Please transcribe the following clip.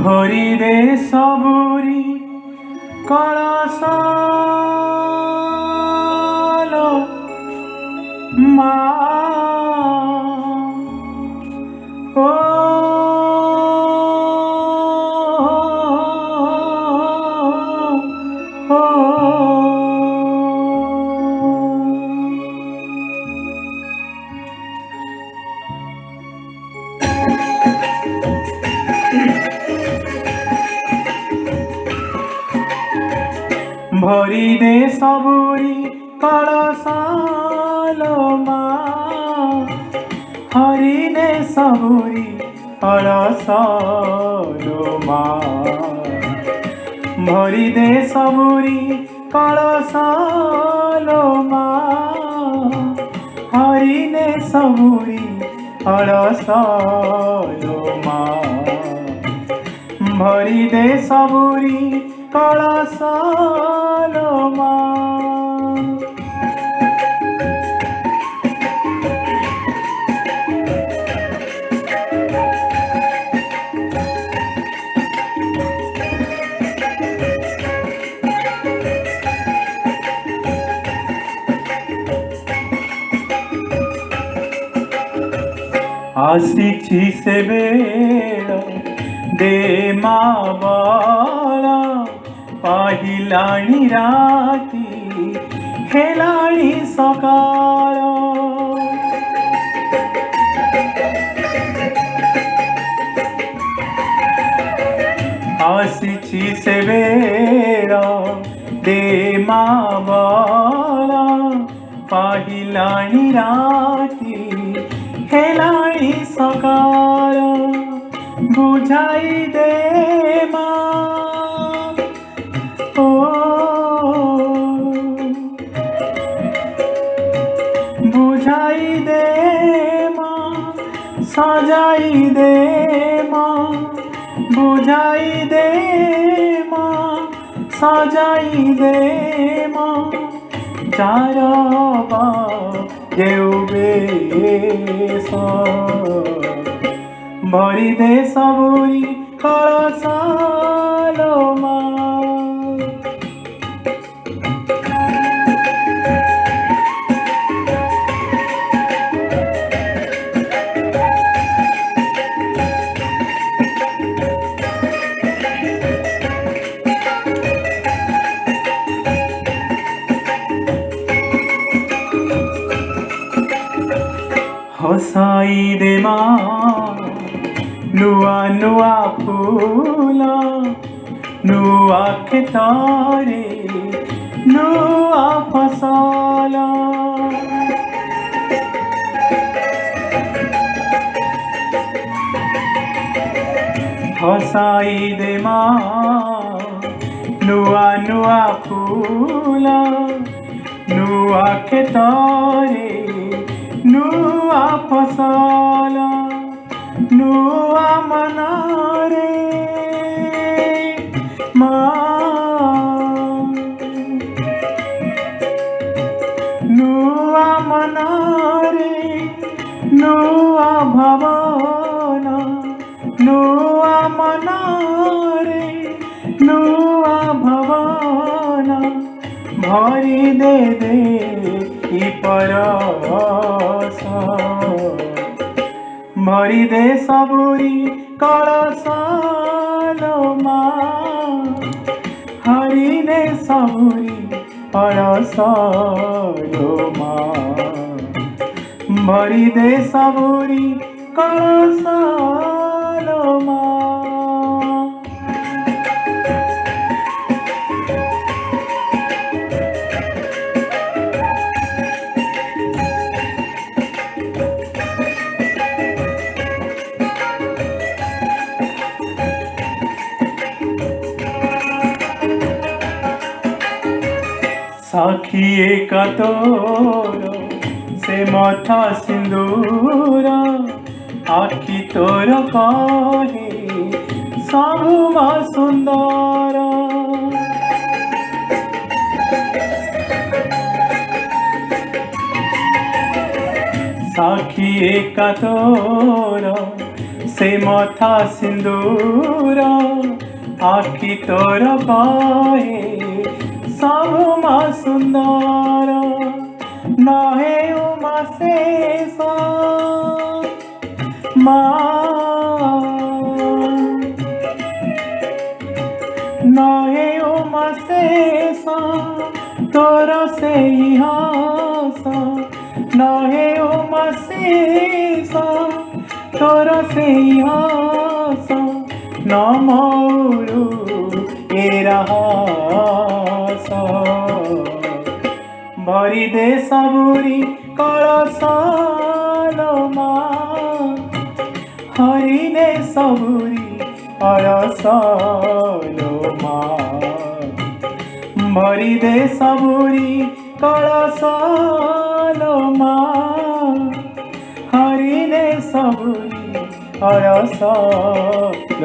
भरी दे सबुरी कलश मा ओ भरी दे सबुरी कलश मा हरि दे सबुरी कलश मा भरी दे सबुरी कलश मा हरि दे सबुरी कलश मा भरी दे सबुरी कलश मा आसिछि से बेला दे मा बाला पाहिलाणी राती हेलाणी सकाळ आसिछि से बेला दे मा बाला पाहिलाणी राती हेलाणी सकाळ बुझाई दे मा ओ बुझाई दे मा सजाई दे मा बुझाई दे मा सजाई दे मा जारबा देउबे भरी दे सबुरी कलश मा हसाई दे मा नुआ नुआ फूल नुआ खेतारे नुआ फसल हसाई दे मा नुआ नुआ फूल नुआ खेतारे नुआ फसल नुआ मनारे मा नुआ मनारे नुआ भवन नुआ मनारे नुआ भवन भरी दे दे ई परस भरी दे सबुरी कलश मा हरि दे सबुरी कलश मा भरी दे सबुरी कलश मा साखी एक तोर से माथा सिंदूर आखि तोर कहे सबुमा सुंदर आखि एका तोर से मथा सिंदूर आखि तोर कहे सबुमा सुंदर नहे उमा शेष नहे उमा शेष तोर से हास नहे उमा शेष तोर से हास न मोरू ए रहस भरी दे सबुरी कलशाल हरि दे सबुरी कलशाल भरी दे सबुरी कलशाल हरि दे सबुरी कलशाल